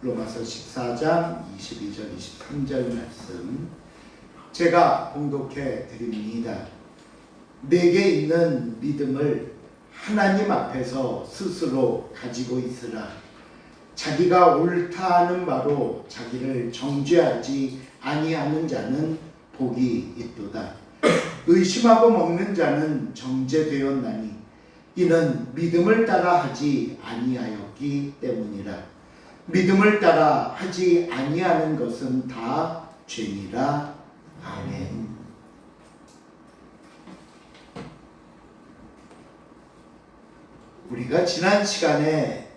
로마서 14장 22절 23절 말씀 제가 봉독해 드립니다. 내게 있는 믿음을 하나님 앞에서 스스로 가지고 있으라. 자기가 옳다 하는 바로 자기를 정죄하지 아니하는 자는 복이 있도다. 의심하고 먹는 자는 정죄되었나니 이는 믿음을 따라 하지 아니하였기 때문이라. 믿음을 따라 하지 아니하는 것은 다 죄니라. 아멘. 우리가 지난 시간에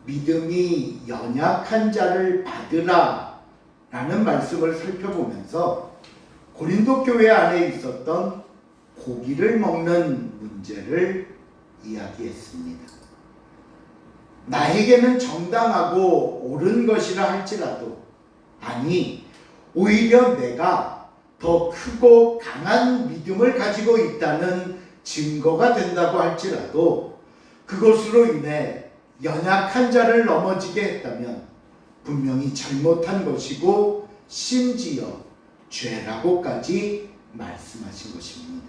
믿음이 연약한 자를 받으라 라는 말씀을 살펴보면서 고린도 교회 안에 있었던 고기를 먹는 문제를 이야기했습니다. 나에게는 정당하고 옳은 것이라 할지라도, 아니 오히려 내가 더 크고 강한 믿음을 가지고 있다는 증거가 된다고 할지라도 그것으로 인해 연약한 자를 넘어지게 했다면 분명히 잘못한 것이고 심지어 죄라고까지 말씀하신 것입니다.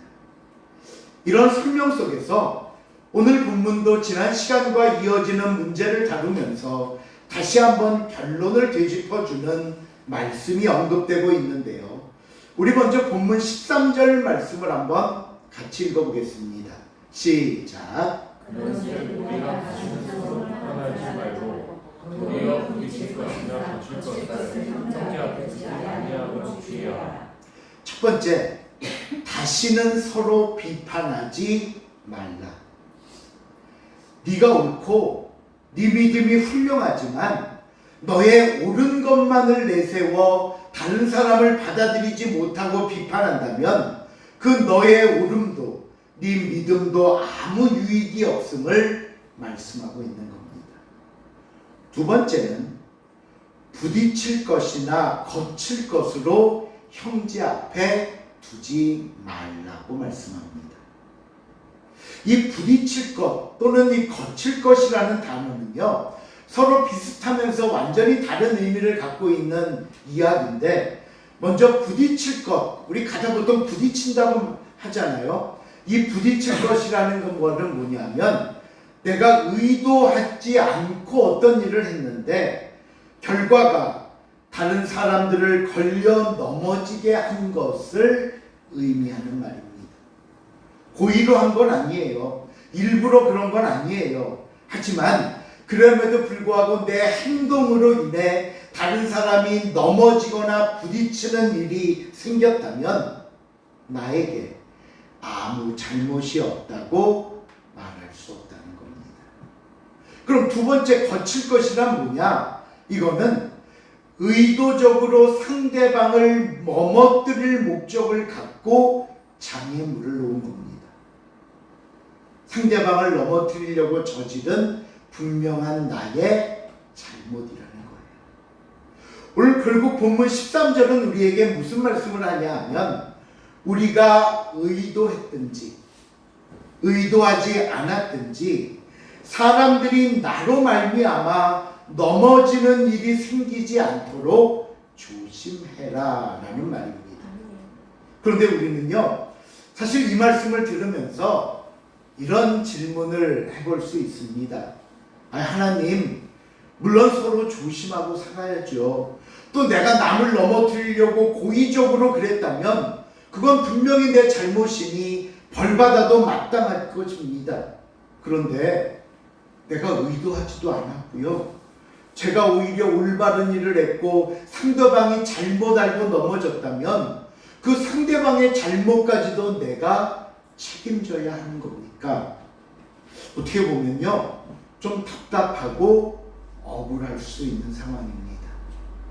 이런 설명 속에서 오늘 본문도 지난 시간과 이어지는 문제를 다루면서 다시 한번 결론을 되짚어주는 말씀이 언급되고 있는데요. 우리 먼저 본문 13절 말씀을 한번 같이 읽어보겠습니다. 시작. 그런즉 우리가 가진 것으로 편하지 말고 도리어 부딪힐 것이나 거칠 것을 형제 앞에 두지 아니하고 주의하라. 첫 번째, 다시는 서로 비판하지 말라. 네가 옳고 네 믿음이 훌륭하지만 너의 옳은 것만을 내세워 다른 사람을 받아들이지 못하고 비판한다면 그 너의 옳음도 네 믿음도 아무 유익이 없음을 말씀하고 있는 겁니다. 두 번째는 부딪힐 것이나 거칠 것으로 형제 앞에 두지 말라고 말씀합니다. 이 부딪힐 것 또는 이 거칠 것이라는 단어는요, 서로 비슷하면서 완전히 다른 의미를 갖고 있는 이야기인데, 먼저 부딪힐 것, 우리 가장 보통 부딪힌다고 하잖아요. 이 부딪힐 것이라는 거는 뭐냐면 내가 의도하지 않고 어떤 일을 했는데 결과가 다른 사람들을 걸려 넘어지게 한 것을 의미하는 말입니다. 고의로 한 건 아니에요. 일부러 그런 건 아니에요. 하지만 그럼에도 불구하고 내 행동으로 인해 다른 사람이 넘어지거나 부딪히는 일이 생겼다면 나에게 아무 잘못이 없다고 말할 수 없다는 겁니다. 그럼 두 번째 거칠 것이란 뭐냐? 이거는 의도적으로 상대방을 넘어뜨릴 목적을 갖고 장애물을 놓은 겁니다. 상대방을 넘어뜨리려고 저지른 분명한 나의 잘못이라는 거예요. 오늘 결국 본문 13절은 우리에게 무슨 말씀을 하냐 하면 우리가 의도했든지 의도하지 않았든지 사람들이 나로 말미암아 넘어지는 일이 생기지 않도록 조심해라 라는 말입니다. 그런데 우리는요, 사실 이 말씀을 들으면서 이런 질문을 해볼 수 있습니다. 하나님, 물론 서로 조심하고 살아야죠. 또 내가 남을 넘어뜨리려고 고의적으로 그랬다면 그건 분명히 내 잘못이니 벌받아도 마땅할 것입니다. 그런데 내가 의도하지도 않았고요. 제가 오히려 올바른 일을 했고 상대방이 잘못 알고 넘어졌다면 그 상대방의 잘못까지도 내가 책임져야 하는 겁니까? 어떻게 보면요, 좀 답답하고 억울할 수 있는 상황입니다.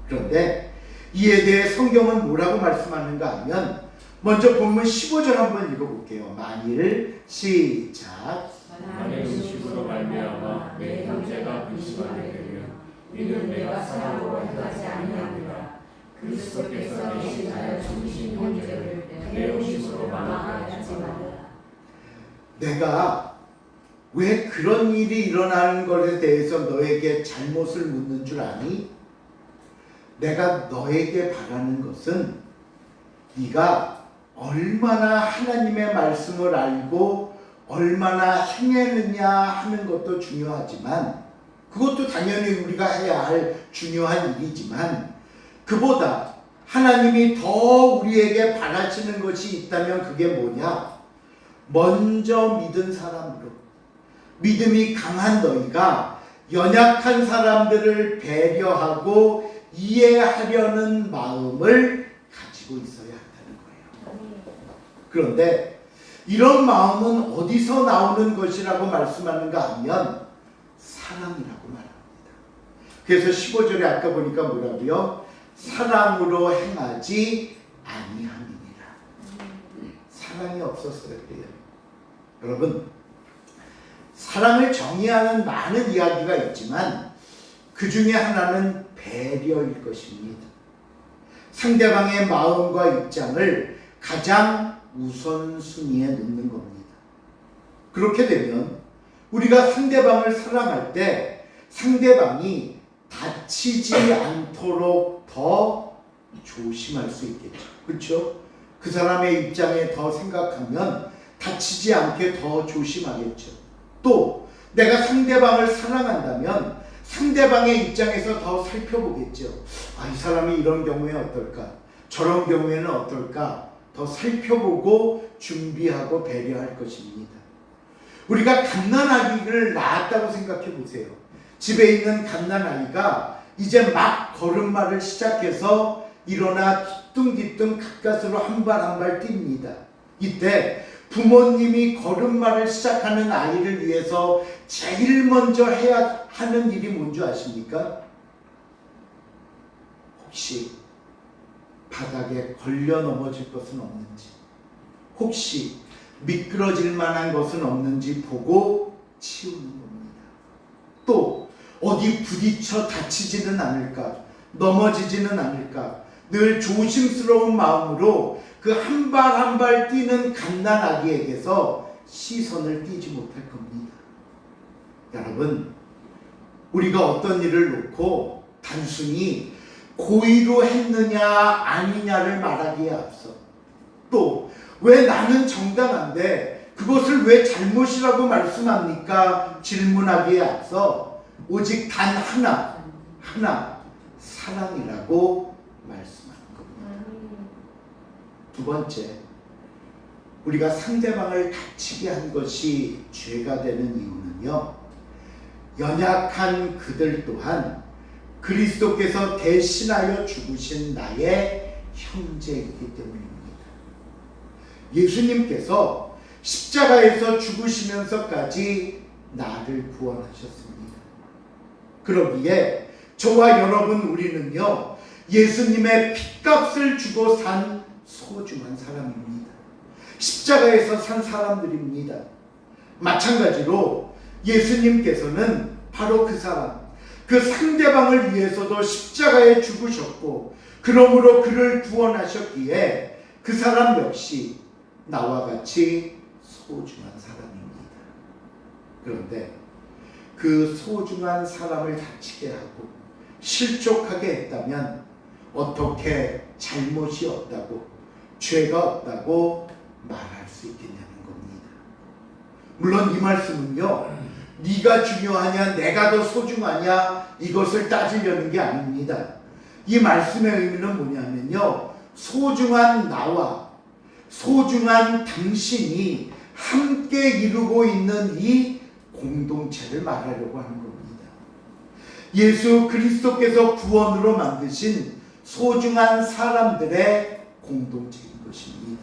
그런데 이에 대해 성경은 뭐라고 말씀하는가 하면 먼저 본문 15절 한번 읽어볼게요. 만일 시작. 만일 음식으로 말미암아 내 형제가 근심하게 되면 이는 내가 사랑으로 행하지 아니하노라. 그리스도께서 내신 하여 죽으신 형제를 내 음식으로 망하게 하지 말라. 내가 왜 그런 일이 일어나는 것에 대해서 너에게 잘못을 묻는 줄 아니? 내가 너에게 바라는 것은 네가 얼마나 하나님의 말씀을 알고 얼마나 행했느냐 하는 것도 중요하지만, 그것도 당연히 우리가 해야 할 중요한 일이지만, 그보다 하나님이 더 우리에게 바라시는 것이 있다면 그게 뭐냐? 먼저 믿은 사람으로, 믿음이 강한 너희가 연약한 사람들을 배려하고 이해하려는 마음을 가지고 있어야 한다는 거예요. 그런데 이런 마음은 어디서 나오는 것이라고 말씀하는가 하면 사랑이라고 말합니다. 그래서 15절에 아까 보니까 뭐라고요? 사랑으로 행하지 아니함이니라. 사랑이 없어서 그래요. 여러분, 사랑을 정의하는 많은 이야기가 있지만 그 중에 하나는 배려일 것입니다. 상대방의 마음과 입장을 가장 우선순위에 놓는 겁니다. 그렇게 되면 우리가 상대방을 사랑할 때 상대방이 다치지 않도록 더 조심할 수 있겠죠. 그렇죠? 그 사람의 입장에 더 생각하면 다치지 않게 더 조심하겠죠. 또 내가 상대방을 사랑한다면 상대방의 입장에서 더 살펴보겠죠. 이 사람이 이런 경우에 어떨까? 저런 경우에는 어떨까? 더 살펴보고 준비하고 배려할 것입니다. 우리가 갓난아기를 낳았다고 생각해 보세요. 집에 있는 갓난아이가 이제 막 걸음마를 시작해서 일어나 뒤뚱뒤뚱 가까스로 한 발 한 발 뜁니다. 이때 부모님이 걸음마를 시작하는 아이를 위해서 제일 먼저 해야 하는 일이 뭔지 아십니까? 혹시 바닥에 걸려 넘어질 것은 없는지, 혹시 미끄러질 만한 것은 없는지 보고 치우는 겁니다. 또 어디 부딪혀 다치지는 않을까, 넘어지지는 않을까, 늘 조심스러운 마음으로 그 한 발 한 발 뛰는 갓난아기에게서 시선을 띄지 못할 겁니다. 여러분, 우리가 어떤 일을 놓고 단순히 고의로 했느냐 아니냐를 말하기에 앞서, 또 왜 나는 정당한데 그것을 왜 잘못이라고 말씀합니까? 질문하기에 앞서 오직 단 하나, 사랑이라고 말씀하는 겁니다. 두 번째, 우리가 상대방을 다치게 한 것이 죄가 되는 이유는요, 연약한 그들 또한 그리스도께서 대신하여 죽으신 나의 형제이기 때문입니다. 예수님께서 십자가에서 죽으시면서까지 나를 구원하셨습니다. 그러기에 저와 여러분, 우리는요, 예수님의 핏값을 주고 산 소중한 사람입니다. 십자가에서 산 사람들입니다. 마찬가지로 예수님께서는 바로 그 사람, 그 상대방을 위해서도 십자가에 죽으셨고, 그러므로 그를 구원하셨기에 그 사람 역시 나와 같이 소중한 사람입니다. 그런데 그 소중한 사람을 다치게 하고 실족하게 했다면 어떻게 잘못이 없다고, 죄가 없다고 말할 수 있겠냐는 겁니다. 물론 이 말씀은요, 네가 중요하냐 내가 더 소중하냐 이것을 따지려는 게 아닙니다. 이 말씀의 의미는 뭐냐면요, 소중한 나와 소중한 당신이 함께 이루고 있는 이 공동체를 말하려고 하는 겁니다. 예수 그리스도께서 구원으로 만드신 소중한 사람들의 공동체인 것입니다.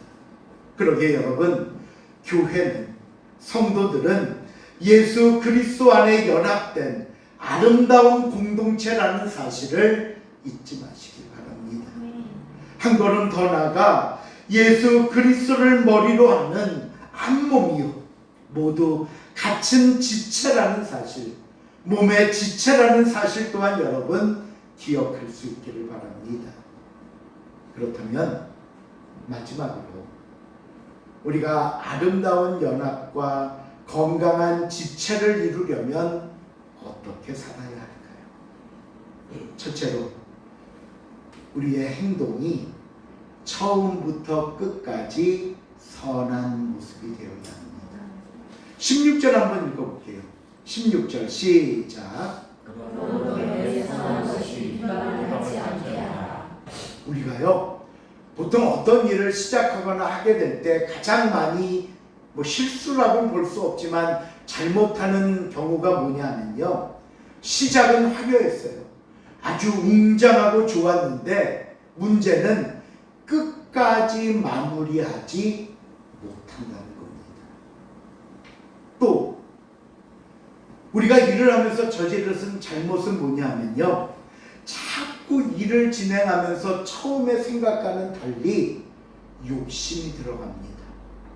그러기에 여러분, 교회는, 성도들은 예수 그리스도 안에 연합된 아름다운 공동체라는 사실을 잊지 마시기 바랍니다. 한 걸음 더 나아가 예수 그리스도를 머리로 하는 한 몸이요, 모두 같은 지체라는 사실, 몸의 지체라는 사실 또한 여러분 기억할 수 있기를 바랍니다. 그렇다면 마지막으로 우리가 아름다운 연합과 건강한 지체를 이루려면 어떻게 살아야 할까요? 첫째로 우리의 행동이 처음부터 끝까지 선한 모습이 되어야 합니다. 16절 한번 읽어볼게요. 16절 시작. 우리가요 보통 어떤 일을 시작하거나 하게 될 때 가장 많이 실수라고는 볼 수 없지만 잘못하는 경우가 뭐냐면요, 시작은 화려했어요. 아주 웅장하고 좋았는데 문제는 끝까지 마무리하지 못한다는 겁니다. 또 우리가 일을 하면서 저지르는 잘못은 뭐냐면요, 자꾸 일을 진행하면서 처음에 생각과는 달리 욕심이 들어갑니다.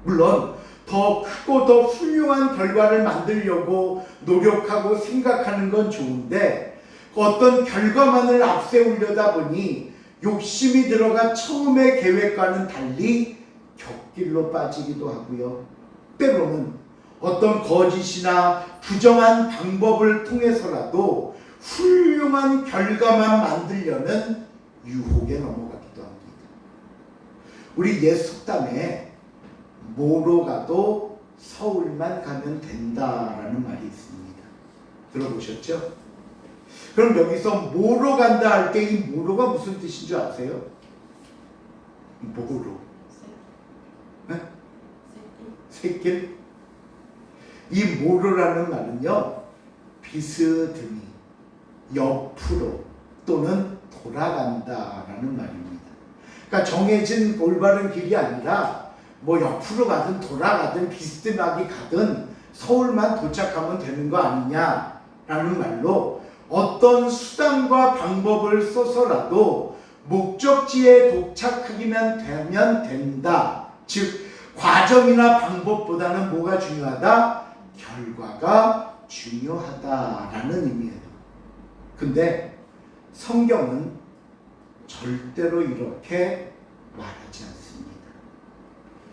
물론 더 크고 더 훌륭한 결과를 만들려고 노력하고 생각하는 건 좋은데 어떤 결과만을 앞세우려다 보니 욕심이 들어가 처음의 계획과는 달리 곁길로 빠지기도 하고요. 때로는 어떤 거짓이나 부정한 방법을 통해서라도 훌륭한 결과만 만들려는 유혹에 넘어가기도 합니다. 우리 옛 속담에 뭐로 가도 서울만 가면 된다라는 말이 있습니다. 들어보셨죠? 그럼 여기서 뭐로 간다 할 때 이 뭐로가 무슨 뜻인 줄 아세요? 뭐로? 네? 새길? 이 뭐로라는 말은요, 비스듬히, 옆으로 또는 돌아간다라는 말입니다. 그러니까 정해진 올바른 길이 아니라 옆으로 가든 돌아가든 비스듬하게 가든 서울만 도착하면 되는 거 아니냐라는 말로 어떤 수단과 방법을 써서라도 목적지에 도착하기만 되면 된다. 즉 과정이나 방법보다는 뭐가 중요하다? 결과가 중요하다라는 의미예요. 근데 성경은 절대로 이렇게 말하지 않습니다.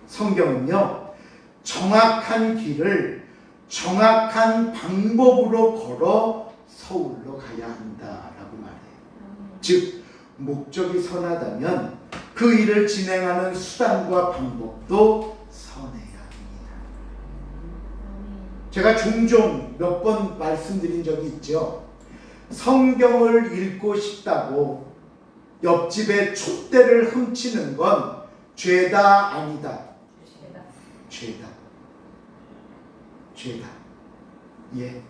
성경은요, 정확한 길을 정확한 방법으로 걸어 서울로 가야 한다라고 말해요. 즉 목적이 선하다면 그 일을 진행하는 수단과 방법도 선해야 합니다. 제가 종종 몇 번 말씀드린 적이 있죠. 성경을 읽고 싶다고 옆집에 촛대를 훔치는 건 죄다 아니다. 죄다. 예.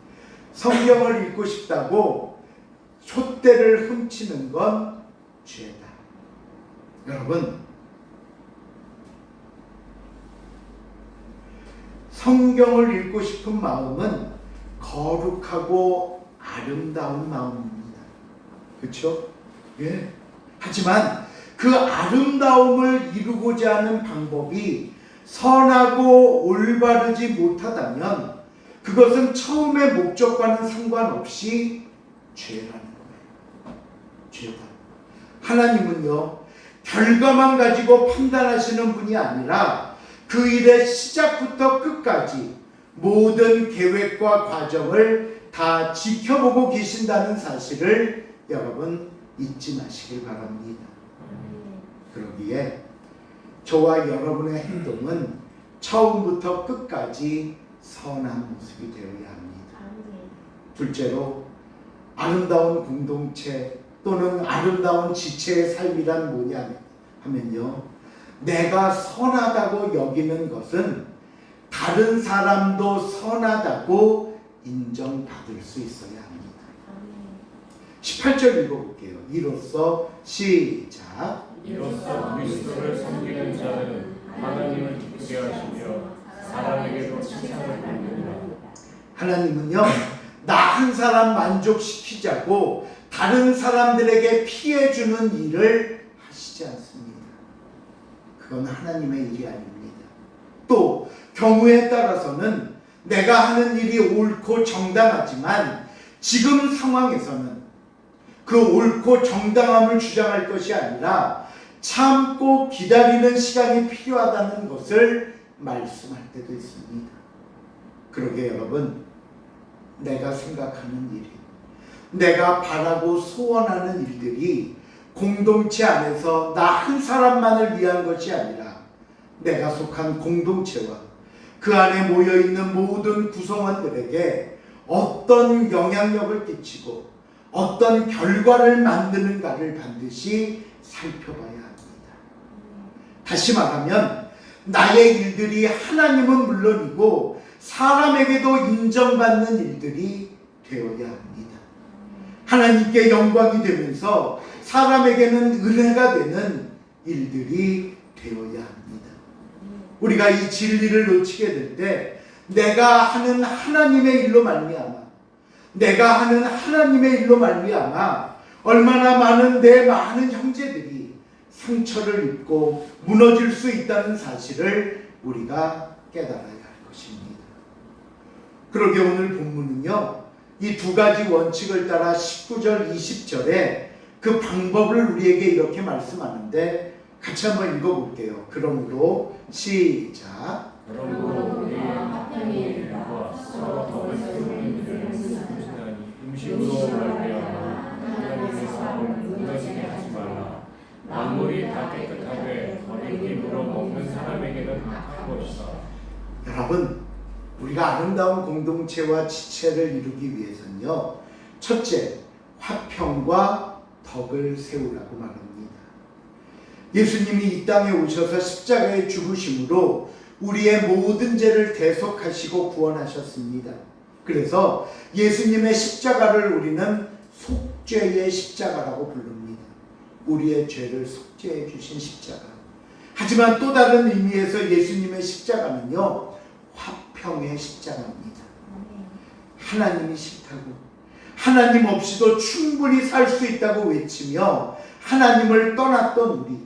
성경을 읽고 싶다고 촛대를 훔치는 건 죄다. 여러분, 성경을 읽고 싶은 마음은 거룩하고 아름다운 마음입니다. 그렇죠? 예. 하지만 그 아름다움을 이루고자 하는 방법이 선하고 올바르지 못하다면 그것은 처음의 목적과는 상관없이 죄라는 거예요. 죄다. 하나님은요, 결과만 가지고 판단하시는 분이 아니라 그 일의 시작부터 끝까지 모든 계획과 과정을 다 지켜보고 계신다는 사실을 여러분 잊지 마시길 바랍니다. 그러기에 저와 여러분의 행동은 처음부터 끝까지 선한 모습이 되어야 합니다. 둘째로 아름다운 공동체 또는 아름다운 지체의 삶이란 뭐냐 하면요, 내가 선하다고 여기는 것은 다른 사람도 선하다고 인정받을 수 있어야 합니다. 18절 읽어볼게요. 이로써 시작. 이로써 그리스도를 섬기는 자는 하나님을 기쁘게 하시며 사람에게도 칭찬을 받느니라. 하나님은요, 나 한 사람 만족시키자고 다른 사람들에게 피해 주는 일을 하시지 않습니다. 그건 하나님의 일이 아닙니다. 또 경우에 따라서는 내가 하는 일이 옳고 정당하지만 지금 상황에서는 그 옳고 정당함을 주장할 것이 아니라 참고 기다리는 시간이 필요하다는 것을 말씀할 때도 있습니다. 그러게 여러분, 내가 생각하는 일이, 내가 바라고 소원하는 일들이 공동체 안에서 나 한 사람만을 위한 것이 아니라 내가 속한 공동체와 그 안에 모여있는 모든 구성원들에게 어떤 영향력을 끼치고 어떤 결과를 만드는가를 반드시 살펴봐야 합니다. 다시 말하면 나의 일들이 하나님은 물론이고 사람에게도 인정받는 일들이 되어야 합니다. 하나님께 영광이 되면서 사람에게는 은혜가 되는 일들이 되어야 합니다. 우리가 이 진리를 놓치게 될 때 내가 하는 하나님의 일로 말미암아, 내가 하는 하나님의 일로 말미암아 얼마나 많은 내 많은 형제들이 상처를 입고 무너질 수 있다는 사실을 우리가 깨달아야 할 것입니다. 그러게 오늘 본문은요, 이 두 가지 원칙을 따라 19절, 20절에 그 방법을 우리에게 이렇게 말씀하는데 같이 한번 읽어볼게요. 그러므로 시작. 그러므로 우리의 합당의 일과 서로 덕을 세우는 일을 음식으로 말미암아 하나님의 사업을 무너지게 하지 말라. 만물이 다 깨끗하되 버림으로 먹는 사람에게는 악한 것이다. 여러분, 우리가 아름다운 공동체와 지체를 이루기 위해서는요, 첫째, 화평과 덕을 세우라고 말합니다. 예수님이 이 땅에 오셔서 십자가에 죽으심으로 우리의 모든 죄를 대속하시고 구원하셨습니다. 그래서 예수님의 십자가를 우리는 속죄의 십자가라고 부릅니다. 우리의 죄를 속죄해 주신 십자가. 하지만 또 다른 의미에서 예수님의 십자가는요, 화평의 십자가입니다. 하나님이 싫다고, 하나님 없이도 충분히 살 수 있다고 외치며 하나님을 떠났던 우리,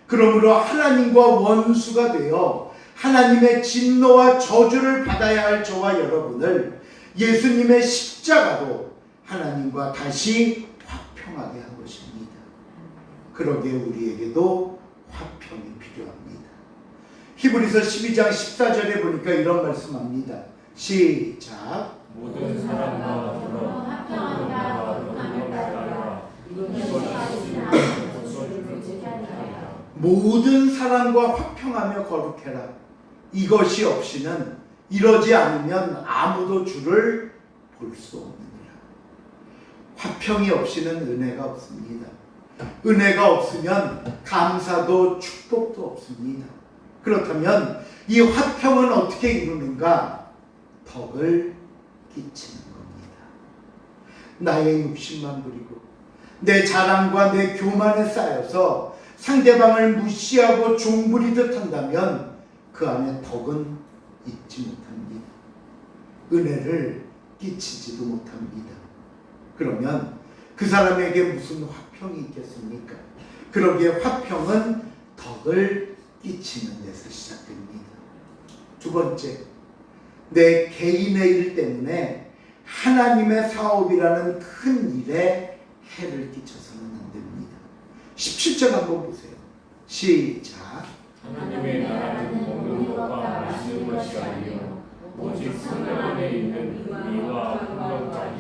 그러므로 하나님과 원수가 되어 하나님의 진노와 저주를 받아야 할 저와 여러분을 예수님의 십자가도 하나님과 다시 화평하게 한 것입니다. 그러기에 우리에게도 화평이 필요합니다. 히브리서 12장 14절에 보니까 이런 말씀합니다. 시작. 모든 사람과 더불어 화평하라. 모든 사람과 화평하며 거룩해라. 이것이 없이는, 이러지 않으면 아무도 주를 볼 수 없느니라. 화평이 없이는 은혜가 없습니다. 은혜가 없으면 감사도 축복도 없습니다. 그렇다면 이 화평은 어떻게 이루는가? 덕을 끼치는 겁니다. 나의 욕심만 부리고 내 자랑과 내 교만에 쌓여서 상대방을 무시하고 종부리듯 한다면 그 안에 덕은 있지 못합니다. 은혜를 끼치지도 못합니다. 그러면 그 사람에게 무슨 화평이 있겠습니까? 그러기에 화평은 덕을 끼치는 데서 시작됩니다. 두 번째, 내 개인의 일 때문에 하나님의 사업이라는 큰 일에 해를 끼쳐서는 안 됩니다. 17절 한번 보세요. 시작. 하나님의 나라는 먹는 것과 마시는 것이 아니요 오직 성령 안에 있는 의와 평강과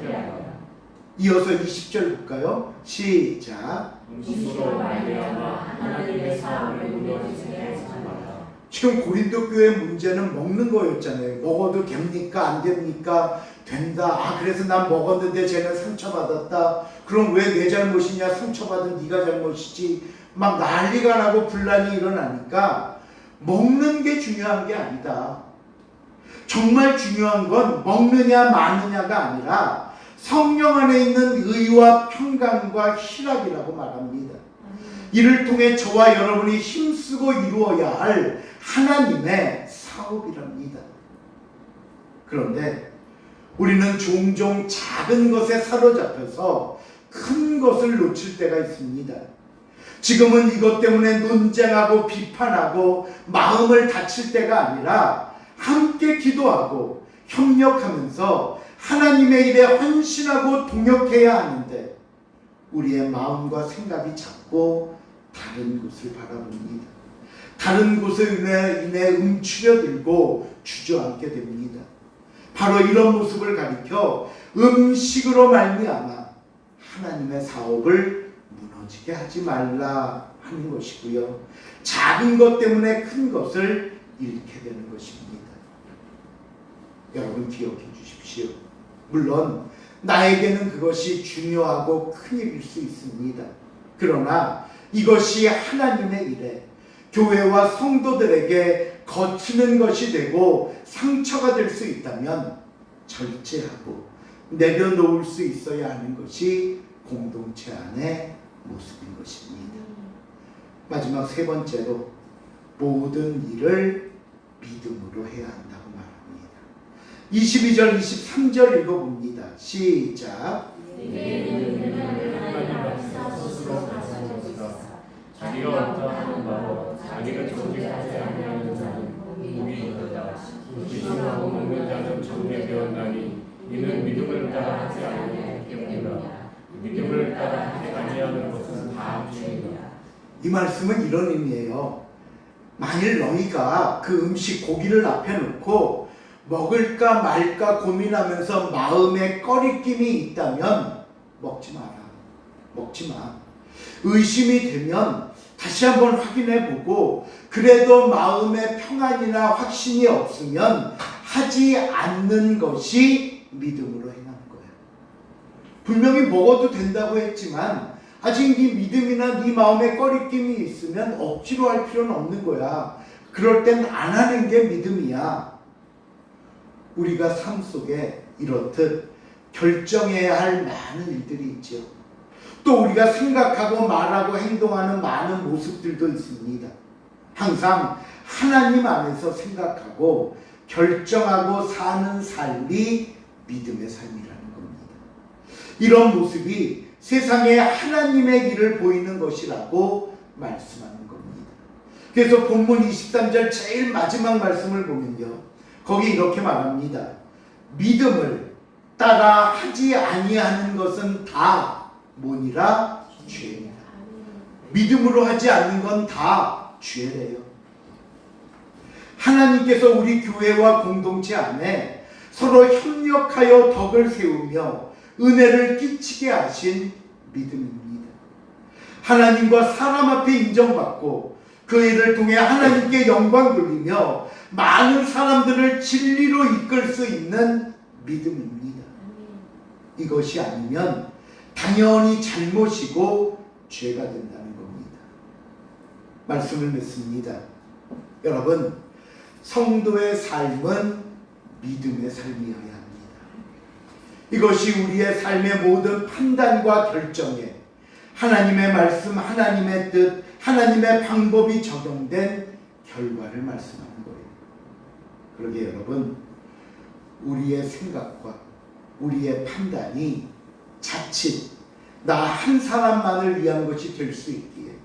이어서 20절 볼까요? 시작. 음식으로 말미암아 하나님의 사업을 무너지게 하지 말라. 지금 고린도 교회 문제는 먹는 거였잖아요. 먹어도 됩니까? 안 됩니까? 된다. 아, 그래서 난 먹었는데 쟤는 상처받았다. 그럼 왜 내 잘못이냐? 상처받은 네가 잘못이지. 막 난리가 나고 분란이 일어나니까 먹는 게 중요한 게 아니다. 정말 중요한 건 먹느냐 마느냐가 아니라 성령 안에 있는 의와 평강과 희락이라고 말합니다. 이를 통해 저와 여러분이 힘쓰고 이루어야 할 하나님의 사업이랍니다. 그런데 우리는 종종 작은 것에 사로잡혀서 큰 것을 놓칠 때가 있습니다. 지금은 이것 때문에 논쟁하고 비판하고 마음을 다칠 때가 아니라 함께 기도하고 협력하면서 하나님의 일에 헌신하고 동역해야 하는데 우리의 마음과 생각이 자꾸 다른 곳을 바라봅니다. 다른 곳에 인해 움츠려들고 주저앉게 됩니다. 바로 이런 모습을 가리켜 음식으로 말미암아 하나님의 사업을 무너지게 하지 말라 하는 것이고요. 작은 것 때문에 큰 것을 잃게 되는 것입니다. 여러분 기억해 주십시오. 물론 나에게는 그것이 중요하고 큰 일일 수 있습니다. 그러나 이것이 하나님의 일에 교회와 성도들에게 거치는 것이 되고 상처가 될 수 있다면 절제하고 내려놓을 수 있어야 하는 것이 공동체 안의 모습인 것입니다. 마지막 세 번째로 모든 일을 믿음으로 해야 한다고 말합니다. 22절 23절 읽어봅니다. 시작. 자기가 옳다 하는 바로 자기를 정죄하지 아니하는 자는 복이 있도다. 의심하고 먹는 자는 정죄되었나니 이는 믿음을 따라 하지 아니하기 때문이라. 믿음을 따라 하지 아니하는 것은 다 죄이다. 이 말씀은 이런 의미예요. 만일 너희가 그 음식 고기를 앞에 놓고 먹을까 말까 고민하면서 마음에 꺼리낌이 있다면 먹지 마라. 먹지 마. 의심이 되면 다시 한번 확인해 보고 그래도 마음에 평안이나 확신이 없으면 하지 않는 것이 믿음으로 행하는 거예요. 분명히 먹어도 된다고 했지만 아직 네 믿음이나 네 마음에 꺼리낌이 있으면 억지로 할 필요는 없는 거야. 그럴 땐 안 하는 게 믿음이야. 우리가 삶 속에 이렇듯 결정해야 할 많은 일들이 있죠. 또 우리가 생각하고 말하고 행동하는 많은 모습들도 있습니다. 항상 하나님 안에서 생각하고 결정하고 사는 삶이 믿음의 삶이라는 겁니다. 이런 모습이 세상에 하나님의 길을 보이는 것이라고 말씀하는 겁니다. 그래서 본문 23절 제일 마지막 말씀을 보면요, 거기 이렇게 말합니다. 믿음을 따라 하지 아니하는 것은 다 뭐니라? 죄입니다. 믿음으로 하지 않는 건 다 죄래요. 하나님께서 우리 교회와 공동체 안에 서로 협력하여 덕을 세우며 은혜를 끼치게 하신 믿음입니다. 하나님과 사람 앞에 인정받고 그 일을 통해 하나님께 영광 돌리며 많은 사람들을 진리로 이끌 수 있는 믿음입니다. 이것이 아니면 당연히 잘못이고 죄가 된다는 겁니다. 말씀을 맺습니다. 여러분, 성도의 삶은 믿음의 삶이어야 합니다. 이것이 우리의 삶의 모든 판단과 결정에 하나님의 말씀, 하나님의 뜻, 하나님의 방법이 적용된 결과를 말씀하는 거예요. 그러게 여러분, 우리의 생각과 우리의 판단이 자칫 나 한 사람만을 위한 것이 될 수 있기에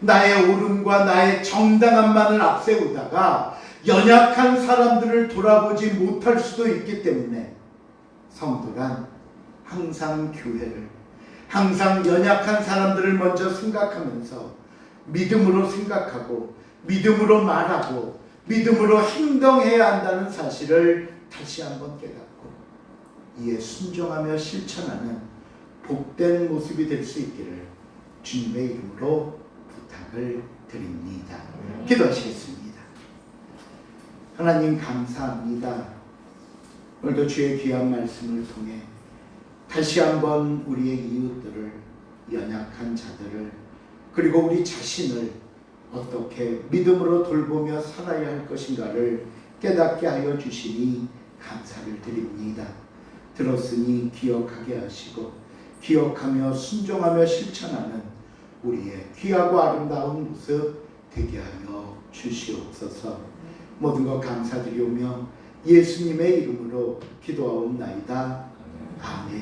나의 옳음과 나의 정당함만을 앞세우다가 연약한 사람들을 돌아보지 못할 수도 있기 때문에 성도란 항상 교회를, 항상 연약한 사람들을 먼저 생각하면서 믿음으로 생각하고 믿음으로 말하고 믿음으로 행동해야 한다는 사실을 다시 한번 깨닫고 이에 순종하며 실천하는 복된 모습이 될 수 있기를 주님의 이름으로 부탁을 드립니다. 기도하시겠습니다. 하나님 감사합니다. 오늘도 주의 귀한 말씀을 통해 다시 한번 우리의 이웃들을, 연약한 자들을, 그리고 우리 자신을 어떻게 믿음으로 돌보며 살아야 할 것인가를 깨닫게 하여 주시니 감사를 드립니다. 들었으니 기억하게 하시고 기억하며 순종하며 실천하는 우리의 귀하고 아름다운 모습 되게 하여 주시옵소서. 모든 것 감사드리오며 예수님의 이름으로 기도하옵나이다. 아멘.